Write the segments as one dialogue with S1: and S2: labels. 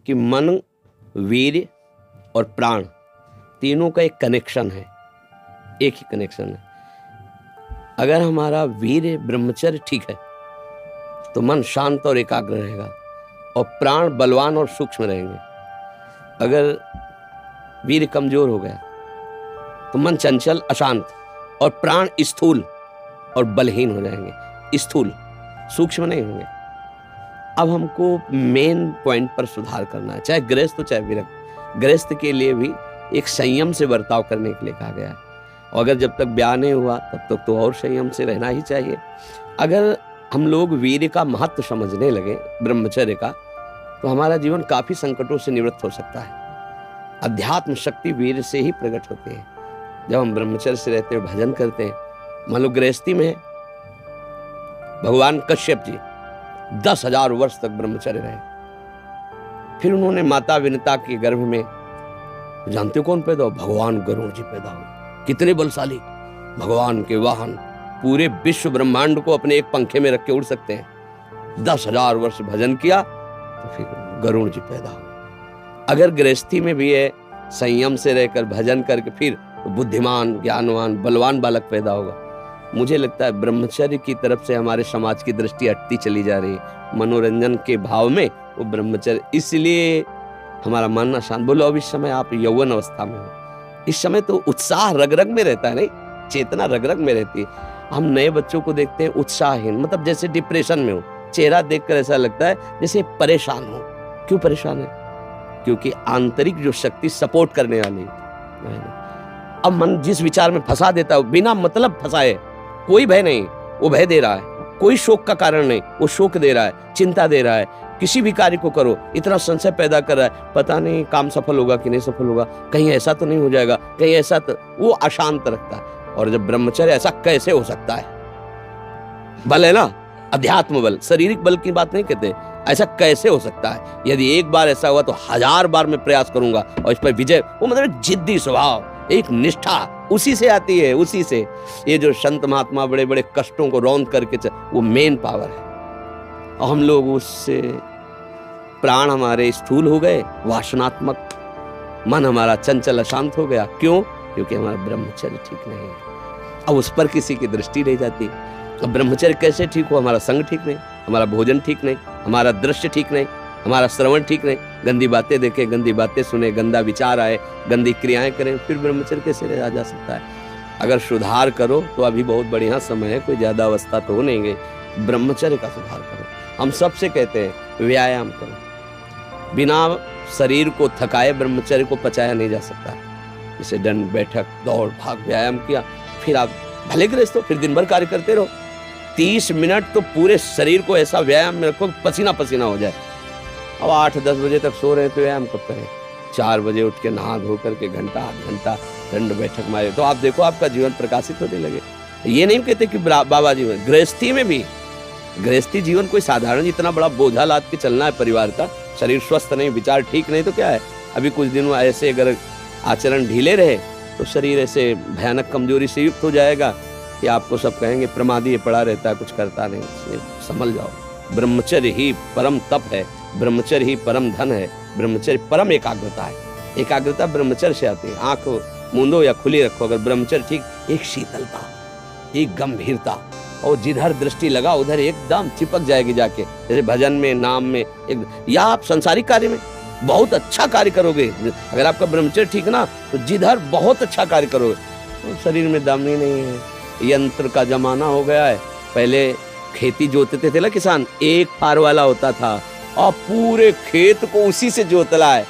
S1: कि मन, वीर्य और प्राण तीनों का एक कनेक्शन है, एक ही कनेक्शन है। अगर हमारा वीर्य ब्रह्मचर्य ठीक है तो मन शांत और एकाग्र रहेगा और प्राण बलवान और सूक्ष्म रहेंगे। अगर वीर्य कमजोर हो गया तो मन चंचल अशांत और प्राण स्थूल और बलहीन हो जाएंगे, स्थूल, सूक्ष्म नहीं होंगे। अब हमको मेन पॉइंट पर सुधार करना है, चाहे गृहस्थ हो चाहे विरक्त। गृहस्थ के लिए भी एक संयम से बर्ताव करने के लिए कहा गया है, और अगर जब तक ब्याह नहीं हुआ तब तक तो और संयम से रहना ही चाहिए। अगर हम लोग वीर्य का महत्व समझने लगे, ब्रह्मचर्य का, तो हमारा जीवन काफी संकटों से निवृत्त हो सकता है। अध्यात्म शक्ति वीर्य से ही प्रकट होती है। जब हम ब्रह्मचर्य से रहते हैं, भजन करते हैं, मान लो गृहस्थी में है, भगवान कश्यप जी 10,000 वर्ष तक ब्रह्मचर्य रहे। फिर उन्होंने माता विनता के गर्भ में, जानते हो कौन पैदा हो? भगवान गरुड़ जी पैदा हुए। कितने बलशाली, भगवान के वाहन, पूरे विश्व ब्रह्मांड को अपने एक पंखे में रख के उड़ सकते हैं। 10,000 वर्ष भजन किया तो फिर गरुड़ जी पैदा हुए। अगर गृहस्थी में भी है, संयम से रहकर भजन करके फिर तो बुद्धिमान, ज्ञानवान, बलवान बालक पैदा होगा। मुझे लगता है ब्रह्मचर्य की तरफ से हमारे समाज की दृष्टि हटती चली जा रही है। मनोरंजन के भाव में वो ब्रह्मचर्य, इसलिए हमारा मन अशांत। बोलो अब इस समय आप यौवन अवस्था में हो, इस समय तो उत्साह रग रग में रहता है, नहीं, चेतना रग रग में रहती है। हम नए बच्चों को देखते हैं उत्साहहीन, मतलब जैसे डिप्रेशन में हो, चेहरा देखकर ऐसा लगता है जैसे परेशान हो। क्यों परेशान है? क्योंकि आंतरिक जो शक्ति सपोर्ट करने वाली है। अब मन जिस विचार में फंसा देता है, बिना मतलब फंसाए, कोई भय नहीं, वो भय दे रहा है। कोई शोक का कारण नहीं, वो शोक दे रहा है, चिंता दे रहा है। किसी भी कार्य को करो, इतना संशय पैदा कर रहा है, पता नहीं काम सफल होगा कि नहीं सफल होगा, कहीं ऐसा तो नहीं हो जाएगा, कहीं ऐसा तो, वो अशांत रखता है। और जब ब्रह्मचर्य, ऐसा कैसे हो सकता है? बल है ना, अध्यात्म बल, शारीरिक बल की बात नहीं कहते, ऐसा कैसे हो सकता है? यदि एक बार ऐसा हुआ तो 1000 बार मैं प्रयास करूंगा और इस पर विजय। वो मतलब जिद्दी स्वभाव, एक निष्ठा उसी से आती है, उसी से। ये जो संत महात्मा बड़े बड़े कष्टों को रौंद करके वो मेन पावर है। और हम लोग उससे, प्राण हमारे स्थूल हो गए, वासनात्मक, मन हमारा चंचल अशांत हो गया। क्यों? क्योंकि हमारा ब्रह्मचर्य ठीक नहीं है। अब उस पर किसी की दृष्टि नहीं जाती। अब ब्रह्मचर्य कैसे ठीक हो? हमारा संग ठीक नहीं, हमारा भोजन ठीक नहीं, हमारा दृश्य ठीक नहीं, हमारा श्रवण ठीक नहीं, गंदी बातें देखें, गंदी बातें सुने, गंदा विचार आए, गंदी क्रियाएं करें, फिर ब्रह्मचर्य कैसे रहा जा सकता है? अगर सुधार करो तो अभी बहुत बढ़िया समय है, कोई ज्यादा अवस्था तो हो नहीं गई। ब्रह्मचर्य का सुधार करो। हम सबसे कहते हैं व्यायाम करो। बिना शरीर को थकाए ब्रह्मचर्य को पचाया नहीं जा सकता। जैसे दंड बैठक, दौड़ भाग, व्यायाम किया, फिर आप भले गृहस्थ हो, फिर दिन भर कार्य करते रहो। 30 मिनट तो पूरे शरीर को ऐसा व्यायाम में रखो पसीना पसीना हो जाए। अब 8-10 बजे तक सो रहे तो व्यायाम कब करें? 4 बजे उठ के नहा धो करके घंटा आध घंटा दंड बैठक मारे तो आप देखो आपका जीवन प्रकाशित होने लगे। ये नहीं कहते कि बाबा जीवन, गृहस्थी में भी, गृहस्थी जीवन कोई साधारण इतना बड़ा बोझा लाद के चलना है परिवार का। शरीर स्वस्थ नहीं, विचार ठीक नहीं तो क्या है? अभी कुछ दिनों ऐसे अगर आचरण ढीले रहे तो शरीर ऐसे भयानक कमजोरी से युक्त हो जाएगा कि आपको सब कहेंगे प्रमादी पड़ा रहता है, कुछ करता नहीं। संभल जाओ। ब्रह्मचर्य ही परम तप है, ब्रह्मचर्य ही परम धन है, ब्रह्मचर्य परम एकाग्रता है। एकाग्रता ब्रह्मचर्य से आती है। आंख मूंदो या खुली रखो, अगर ब्रह्मचर्य ठीक, एक शीतलता, एक गंभीरता, और जिधर दृष्टि लगा उधर एकदम चिपक जाएगी जाके। जैसे भजन में, नाम में, एक, या आप संसारिक कार्य में बहुत अच्छा कार्य करोगे। अगर आपका ब्रह्मचर्य ठीक ना तो जिधर बहुत अच्छा कार्य करोगे। तो शरीर में दम ही नहीं है, यंत्र का जमाना हो गया है। पहले खेती जोतते थे ना किसान, एक फार वाला होता था और पूरे खेत को उसी से जोतला है,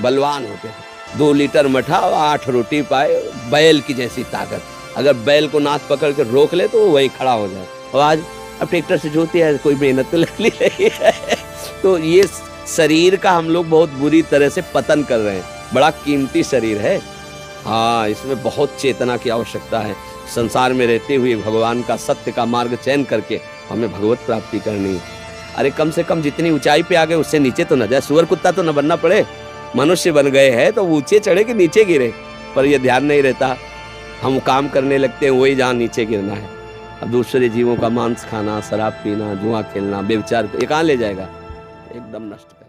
S1: बलवान होते थे। 2 लीटर मठा और 8 रोटी पाए, बैल की जैसी ताकत। अगर बैल को नाथ पकड़ के रोक ले तो वो वहीं खड़ा हो जाए। और आज अब ट्रैक्टर से जोती है, कोई मेहनत तो लग रही है। तो ये शरीर का हम लोग बहुत बुरी तरह से पतन कर रहे हैं। बड़ा कीमती शरीर है, हाँ, इसमें बहुत चेतना की आवश्यकता है। संसार में रहते हुए भगवान का सत्य का मार्ग चयन करके हमें भगवत प्राप्ति करनी है। अरे कम से कम जितनी ऊंचाई पे आ गए उससे नीचे तो न जाए। सुअर कुत्ता तो न बनना पड़े। मनुष्य बन गए हैं तो ऊंचे चढ़े कि नीचे गिरे, पर यह ध्यान नहीं रहता। हम काम करने लगते हैं वही जहाँ नीचे गिरना है। अब दूसरे जीवों का मांस खाना, शराब पीना, जुआ खेलना, व्यभिचार, ये कहाँ ले जाएगा? एकदम नष्ट कर